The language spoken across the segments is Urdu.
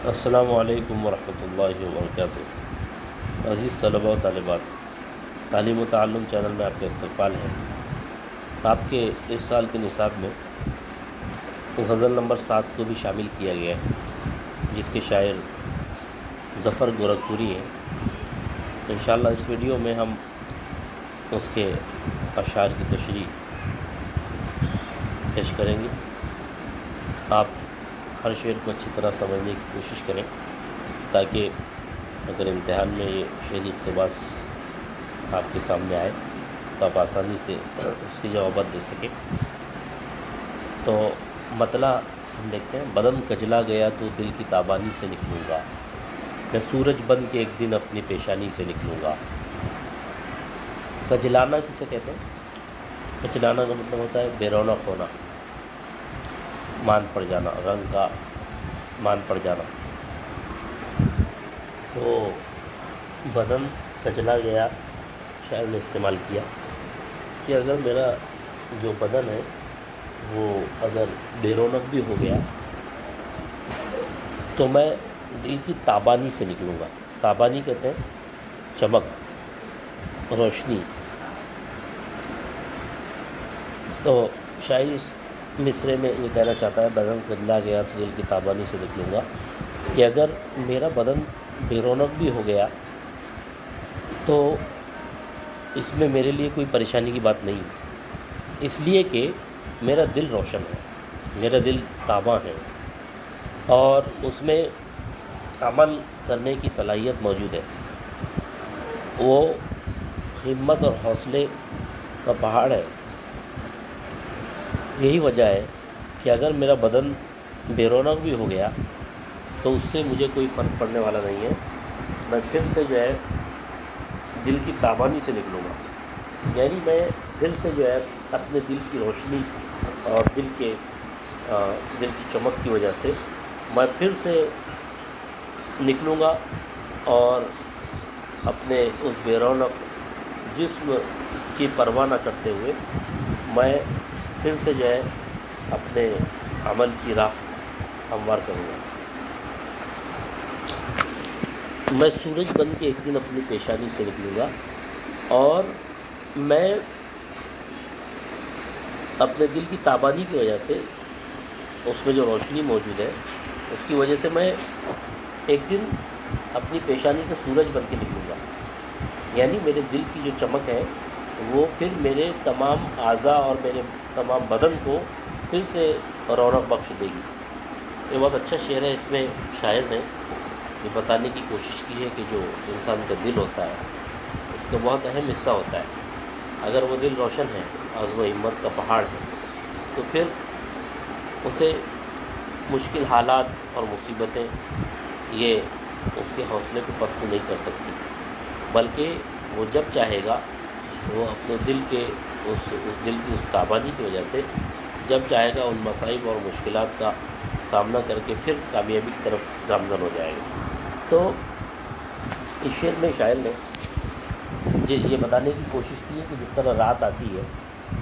السلام علیکم ورحمۃ اللہ وبرکاتہ۔ عزیز طلباء و طالبات، تعلیم و تعلم چینل میں آپ کا استقبال ہے۔ آپ کے اس سال کے نصاب میں غزل نمبر 7 کو بھی شامل کیا گیا ہے، جس کے شاعر ظفر گورکھپوری ہیں۔ انشاءاللہ اس ویڈیو میں ہم اس کے اشعار کی تشریح پیش کریں گے۔ آپ ہر شعر کو اچھی طرح سمجھنے کی کوشش کریں، تاکہ اگر امتحان میں یہ شعری اقتباس آپ کے سامنے آئے تو آپ آسانی سے اس کے جوابات دے سکیں۔ تو مطلع ہم دیکھتے ہیں۔ بدن کجلا گیا تو دل کی تابانی سے نکلوں گا، میں سورج بن کے ایک دن اپنی پیشانی سے نکلوں گا۔ کجلانا کسے کہتے ہیں؟ کجلانا کا مطلب ہوتا ہے بے رونق ہونا، مان پڑ جانا، رنگ کا مان پڑ جانا۔ تو بدن کجلا گیا، شاعر نے استعمال کیا کہ اگر میرا جو بدن ہے وہ اگر بے رونق بھی ہو گیا تو میں دل کی تابانی سے نکلوں گا۔ تابانی کہتے ہیں چمک، روشنی۔ تو شاعر اس مصرے میں یہ کہنا چاہتا ہے، بدن کجلا گیا تو دل کی تابانی سے نکلوں گا، کہ اگر میرا بدن بے رونق بھی ہو گیا تو اس میں میرے لیے کوئی پریشانی کی بات نہیں، اس لیے کہ میرا دل روشن ہے، میرا دل تاباں ہے، اور اس میں عمل کرنے کی صلاحیت موجود ہے۔ وہ ہمت اور حوصلے کا پہاڑ ہے۔ یہی وجہ ہے کہ اگر میرا بدن بے رونق بھی ہو گیا تو اس سے مجھے کوئی فرق پڑنے والا نہیں ہے، میں پھر سے جو ہے دل کی تابانی سے نکلوں گا۔ یعنی میں پھر سے جو ہے اپنے دل کی روشنی اور دل کی چمک کی وجہ سے میں پھر سے نکلوں گا، اور اپنے اس بے رونق جسم کی پرواہ نہ کرتے ہوئے میں پھر سے جو ہے اپنے عمل کی راہ ہموار کروں گا۔ میں سورج بن کے ایک دن اپنی پیشانی سے نکلوں گا، اور میں اپنے دل کی تابانی کی وجہ سے، اس میں جو روشنی موجود ہے اس کی وجہ سے میں ایک دن اپنی پیشانی سے سورج بن کے نکلوں گا۔ یعنی میرے دل کی جو چمک ہے وہ پھر میرے تمام اعضاء اور میرے تمام بدن کو پھر سے رونق بخش دے گی۔ یہ بہت اچھا شعر ہے۔ اس میں شاعر نے یہ بتانے کی کوشش کی ہے کہ جو انسان کا دل ہوتا ہے اس کا بہت اہم حصہ ہوتا ہے۔ اگر وہ دل روشن ہے، عزم و ہمت کا پہاڑ ہے، تو پھر اسے مشکل حالات اور مصیبتیں یہ اس کے حوصلے کو پست نہیں کر سکتی، بلکہ وہ جب چاہے گا وہ اپنے دل کے اس دل کی اس تابانی کی وجہ سے جب چاہے گا ان مصائب اور مشکلات کا سامنا کر کے پھر کامیابی کی طرف گامزن ہو جائے گا۔ تو اس شعر میں شاعر نے یہ بتانے کی کوشش کی ہے کہ جس طرح رات آتی ہے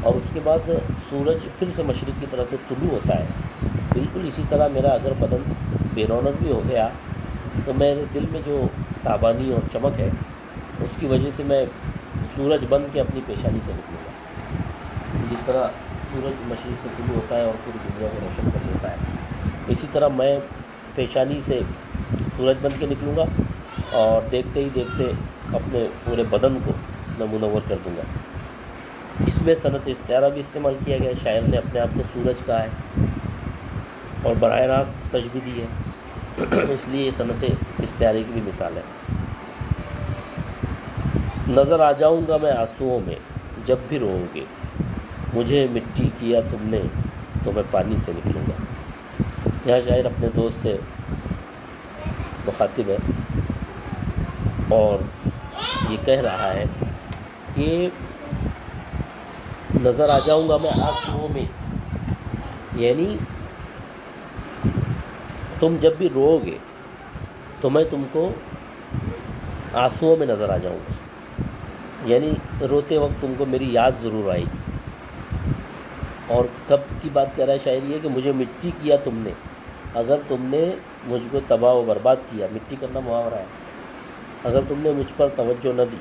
اور اس کے بعد سورج پھر سے مشرق کی طرف سے طلوع ہوتا ہے، بالکل اسی طرح میرا اگر بدن بے رونق بھی ہو گیا تو میرے دل میں جو تابانی اور چمک ہے اس کی وجہ سے میں سورج بن کے اپنی پیشانی سے نکلوں گا۔ جس طرح سورج مشرق سے طلوع ہوتا ہے اور پوری دنیا کو روشن کر دیتا ہے، اسی طرح میں پیشانی سے سورج بن کے نکلوں گا، اور دیکھتے ہی دیکھتے اپنے پورے بدن کو میں منور کر دوں گا۔ اس میں صنعت استعارہ بھی استعمال کیا گیا ہے۔ شاعر نے اپنے آپ کو سورج کہا ہے اور براہ راست تشبیہ دی ہے، اس لیے یہ صنعت استعارے کی بھی مثال ہے۔ نظر آ جاؤں گا میں آنسوؤں میں جب بھی روؤ گے، مجھے مٹی کیا تم نے تو میں پانی سے نکلوں گا۔ یہاں شاعر اپنے دوست سے مخاطب ہے اور یہ کہہ رہا ہے کہ نظر آ جاؤں گا میں آنسوؤں میں، یعنی تم جب بھی روؤ گے تو میں تم کو آنسوؤں میں نظر آ جاؤں گا، یعنی روتے وقت تم کو میری یاد ضرور آئے گی۔ اور کب کی بات کر رہا ہے شاعر یہ کہ مجھے مٹی کیا تم نے، اگر تم نے مجھ کو تباہ و برباد کیا، مٹی کرنا محاورہ ہے، اگر تم نے مجھ پر توجہ نہ دی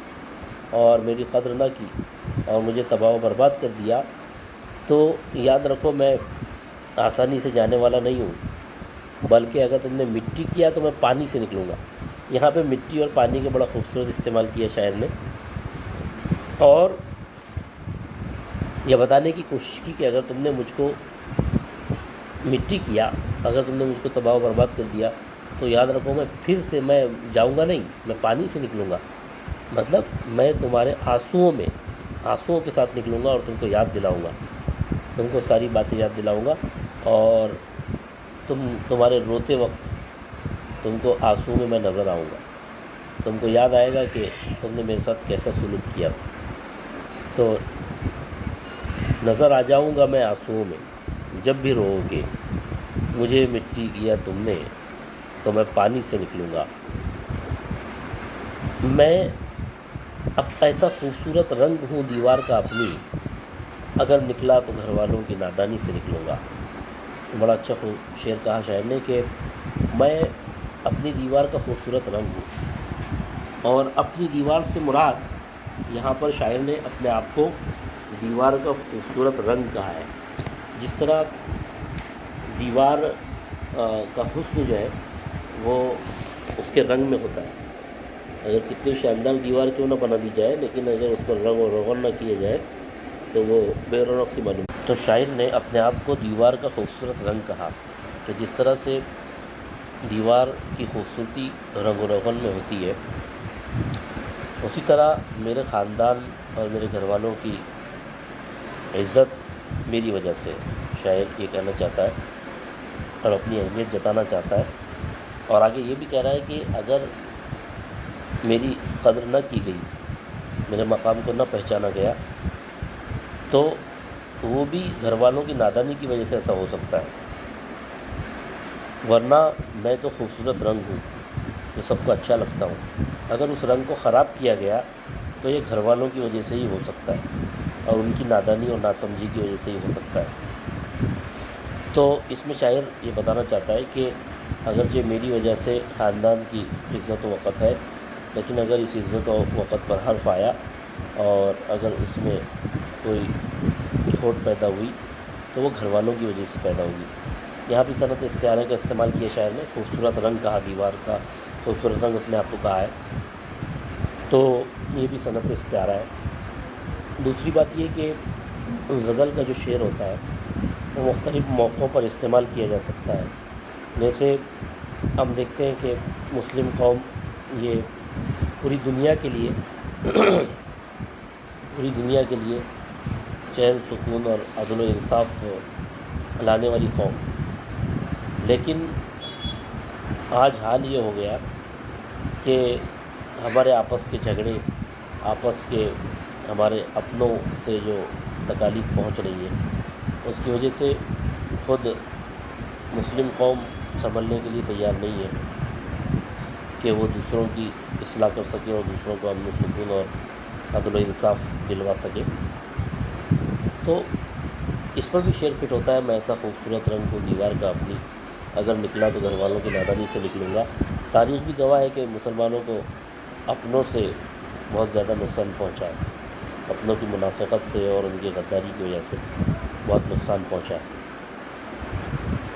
اور میری قدر نہ کی اور مجھے تباہ و برباد کر دیا، تو یاد رکھو میں آسانی سے جانے والا نہیں ہوں، بلکہ اگر تم نے مٹی کیا تو میں پانی سے نکلوں گا۔ یہاں پہ مٹی اور پانی کا بڑا خوبصورت استعمال کیا شاعر نے، اور یہ بتانے کی کوشش کی کہ اگر تم نے مجھ کو مٹی کیا، اگر تم نے مجھ کو تباہ و برباد کر دیا، تو یاد رکھو میں پھر سے میں جاؤں گا نہیں، میں پانی سے نکلوں گا۔ مطلب میں تمہارے آنسوؤں کے ساتھ نکلوں گا اور تم کو یاد دلاؤں گا، تم کو ساری باتیں یاد دلاؤں گا، اور تمہارے روتے وقت تم کو آنسو میں میں نظر آؤں گا، تم کو یاد آئے گا کہ تم نے میرے ساتھ کیسا سلوک کیا تھا۔ تو نظر آ جاؤں گا میں آنسوؤں میں، جب بھی رو گے مجھے مٹی کیا تم نے تو میں پانی سے نکلوں گا۔ میں اب ایسا خوبصورت رنگ ہوں دیوار کا اپنی، اگر نکلا تو گھر والوں کی نادانی سے نکلوں گا۔ بڑا اچھا شعر کہا شاعر نے کہ میں اپنی دیوار کا خوبصورت رنگ ہوں، اور اپنی دیوار سے مراد یہاں پر شاعر نے اپنے آپ کو دیوار کا خوبصورت رنگ کہا ہے۔ جس طرح دیوار کا حسن جو ہے وہ اس کے رنگ میں ہوتا ہے، اگر کتنی شاندار دیوار کیوں نہ بنا دی جائے، لیکن اگر اس پر رنگ و روغن نہ کیے جائے تو وہ بے رونق سی معلوم۔ تو شاعر نے اپنے آپ کو دیوار کا خوبصورت رنگ کہا کہ جس طرح سے دیوار کی خوبصورتی رنگ و روغن میں ہوتی ہے، اسی طرح میرے خاندان اور میرے گھر والوں کی عزت میری وجہ سے، شاعر یہ کہنا چاہتا ہے اور اپنی اہمیت جتانا چاہتا ہے، اور آگے یہ بھی کہہ رہا ہے کہ اگر میری قدر نہ کی گئی، میرے مقام کو نہ پہچانا گیا، تو وہ بھی گھر والوں کی نادانی کی وجہ سے ایسا ہو سکتا ہے، ورنہ میں تو خوبصورت رنگ ہوں جو سب کو اچھا لگتا ہوں۔ اگر اس رنگ کو خراب کیا گیا تو یہ گھر والوں کی وجہ سے ہی ہو سکتا ہے، اور ان کی نادانی اور ناسمجھی کی وجہ سے ہی ہو سکتا ہے۔ تو اس میں شاعر یہ بتانا چاہتا ہے کہ اگرچہ میری وجہ سے خاندان کی عزت و وقت ہے، لیکن اگر اس عزت و وقت پر حرف آیا اور اگر اس میں کوئی کھوٹ پیدا ہوئی تو وہ گھر والوں کی وجہ سے پیدا ہوگی۔ یہاں بھی صنعت استعارے کا استعمال کیا شاعر نے، خوبصورت رنگ کہا، دیوار کا خوبصورت رنگ اپنے آپ کو کہا ہے، تو یہ بھی صنعت استعارہ ہے۔ دوسری بات یہ کہ غزل کا جو شعر ہوتا ہے وہ مختلف موقعوں پر استعمال کیا جا سکتا ہے۔ جیسے ہم دیکھتے ہیں کہ مسلم قوم یہ پوری دنیا کے لیے چین سکون اور عدل و انصاف لانے والی قوم، لیکن آج حال یہ ہو گیا کہ ہمارے آپس کے جھگڑے، آپس کے ہمارے اپنوں سے جو تکالیف پہنچ رہی ہے، اس کی وجہ سے خود مسلم قوم سنبھلنے کے لیے تیار نہیں ہے کہ وہ دوسروں کی اصلاح کر سکے اور دوسروں کو امن و سکون اور عدل و انصاف دلوا سکے۔ تو اس پر بھی شعر فٹ ہوتا ہے، میں ایسا خوبصورت رنگ ہوں دیوار کا اپنی، اگر نکلا تو گھر والوں کی نادانی سے نکلوں گا۔ تاریخ بھی گواہ ہے کہ مسلمانوں کو اپنوں سے بہت زیادہ نقصان پہنچا ہے، اپنوں کی منافقت سے اور ان کی غداری کی وجہ سے بہت نقصان پہنچا ہے۔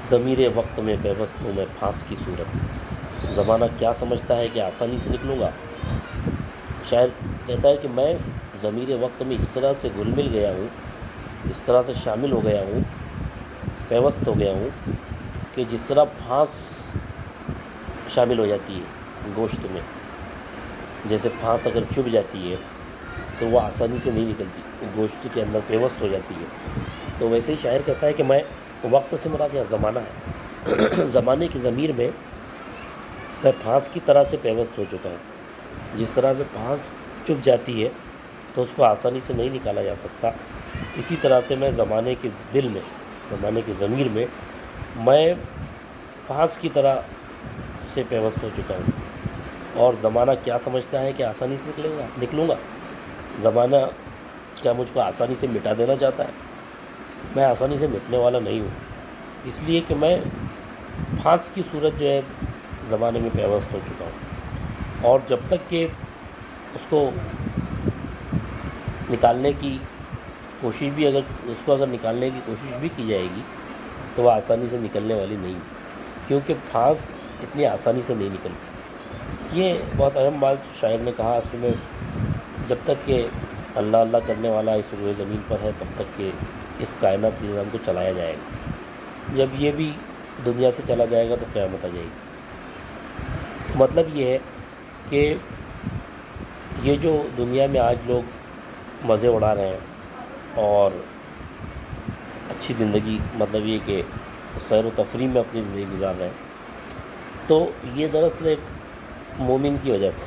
ضمیر وقت میں پیوست ہوں میں پھانس کی صورت، زمانہ کیا سمجھتا ہے کہ آسانی سے نکلوں گا۔ شاعر کہتا ہے کہ میں ضمیر وقت میں اس طرح سے گھل مل گیا ہوں، اس طرح سے شامل ہو گیا ہوں، پیوست ہو گیا ہوں کہ جس طرح پھانس شامل ہو جاتی ہے گوشت میں، جیسے پھانس اگر چبھ جاتی ہے تو وہ آسانی سے نہیں نکلتی، گوشت کے اندر پیوست ہو جاتی ہے، تو ویسے ہی شاعر کہتا ہے کہ میں وقت سے مراد یہاں زمانہ ہے، زمانے کی ضمیر میں پھانس کی طرح سے پیوست ہو چکا ہوں۔ جس طرح سے پھانس چبھ جاتی ہے تو اس کو آسانی سے نہیں نکالا جا سکتا، اسی طرح سے میں زمانے کے دل میں، زمانے کی ضمیر میں پھانس کی طرح سے پیوست ہو چکا ہوں، اور زمانہ کیا سمجھتا ہے کہ آسانی سے نکلوں گا۔ زمانہ کیا مجھ کو آسانی سے مٹا دینا چاہتا ہے؟ میں آسانی سے مٹنے والا نہیں ہوں، اس لیے کہ میں پھانس کی صورت جو ہے زمانے میں پیوست ہو چکا ہوں، اور جب تک کہ اس کو نکالنے کی کوشش بھی اگر نکالنے کی کوشش بھی کی جائے گی تو وہ آسانی سے نکلنے والی نہیں ہے، کیونکہ پھانس اتنی آسانی سے نہیں نکلتی۔ یہ بہت اہم بات شاعر نے کہا، اصل میں جب تک کہ اللہ اللہ کرنے والا اس روئے زمین پر ہے تب تک کہ اس کائنات نظام کو چلایا جائے گا، جب یہ بھی دنیا سے چلا جائے گا تو قیامت آ جائے گی۔ مطلب یہ ہے کہ یہ جو دنیا میں آج لوگ مزے اڑا رہے ہیں اور اچھی زندگی، مطلب یہ کہ سیر و تفریح میں اپنی زندگی گزار رہے ہیں، تو یہ دراصل ایک مومن کی وجہ سے،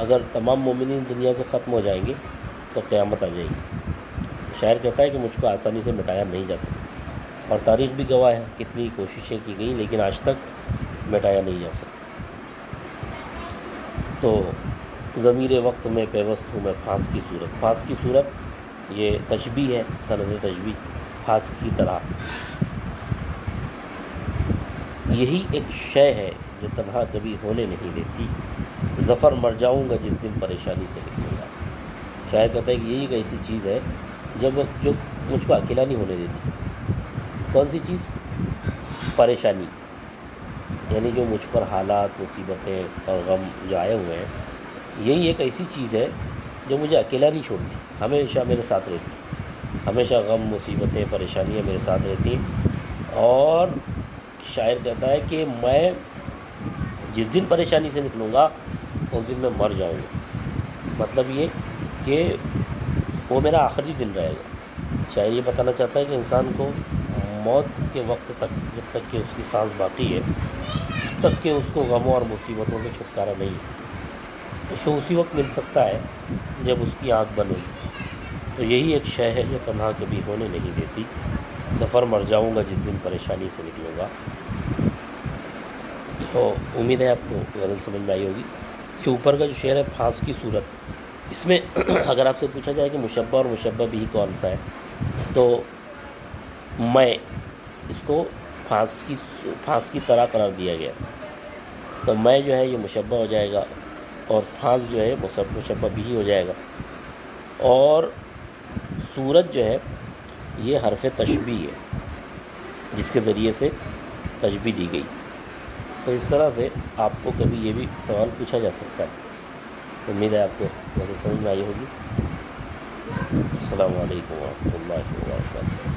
اگر تمام مومنین دنیا سے ختم ہو جائیں گے تو قیامت آ جائے گی۔ شاعر کہتا ہے کہ مجھ کو آسانی سے مٹایا نہیں جا سکتا، اور تاریخ بھی گواہ ہے، کتنی کوششیں کی گئیں لیکن آج تک مٹایا نہیں جا سکتا۔ تو ضمیر وقت میں پیوست ہوں میں پھانس کی صورت۔ پھانس کی صورت یہ تشبیہ ہے، سند تشبیہ، پھانس کی طرح۔ یہی ایک شے ہے جو تنہا کبھی ہونے نہیں دیتی، ظفر مر جاؤں گا جس دن پریشانی سے نکلوں گا۔ شاعر کہتا ہے کہ یہی ایک ایسی چیز ہے جو مجھ کو اکیلا نہیں ہونے دیتی۔ کون سی چیز؟ پریشانی، یعنی جو مجھ پر حالات، مصیبتیں اور غم جو آئے ہوئے ہیں، یہی ایک ایسی چیز ہے جو مجھے اکیلا نہیں چھوڑتی، ہمیشہ میرے ساتھ رہتی، ہمیشہ غم، مصیبتیں، پریشانیاں میرے ساتھ رہتی ہیں۔ اور شاعر کہتا ہے کہ میں جس دن پریشانی سے نکلوں گا اس دن میں مر جاؤں گا۔ مطلب یہ کہ وہ میرا آخری دن رہے گا۔ شاعر یہ بتانا چاہتا ہے کہ انسان کو موت کے وقت تک، جب تک کہ اس کی سانس باقی ہے، تب تک کہ اس کو غموں اور مصیبتوں سے چھٹکارا نہیں ہے، اسے اسی وقت مل سکتا ہے جب اس کی آنکھ بند ہوگی۔ تو یہی ایک شے ہے جو تنہا کبھی ہونے نہیں دیتی، ظفر مر جاؤں گا جس دن پریشانی سے نکلوں گا۔ تو امید ہے آپ کو غزل سمجھ میں آئی ہوگی۔ یہ اوپر کا جو شعر ہے پھانس کی صورت، اس میں اگر آپ سے پوچھا جائے کہ مشبہ اور مشبہ بھی کون سا ہے، تو میں اس کو پھانس کی طرح قرار دیا گیا، تو میں جو ہے یہ مشبہ ہو جائے گا، اور پھانس جو ہے مشبہ بھی ہو جائے گا، اور صورت جو ہے یہ حرف تشبیہ ہے جس کے ذریعے سے تشبیہ دی گئی۔ تو اس طرح سے آپ کو کبھی یہ بھی سوال پوچھا جا سکتا ہے۔ امید ہے آپ کو ویسے سمجھ میں آئی ہوگی۔ السلام علیکم ورحمۃ اللہ وبرکاتہ۔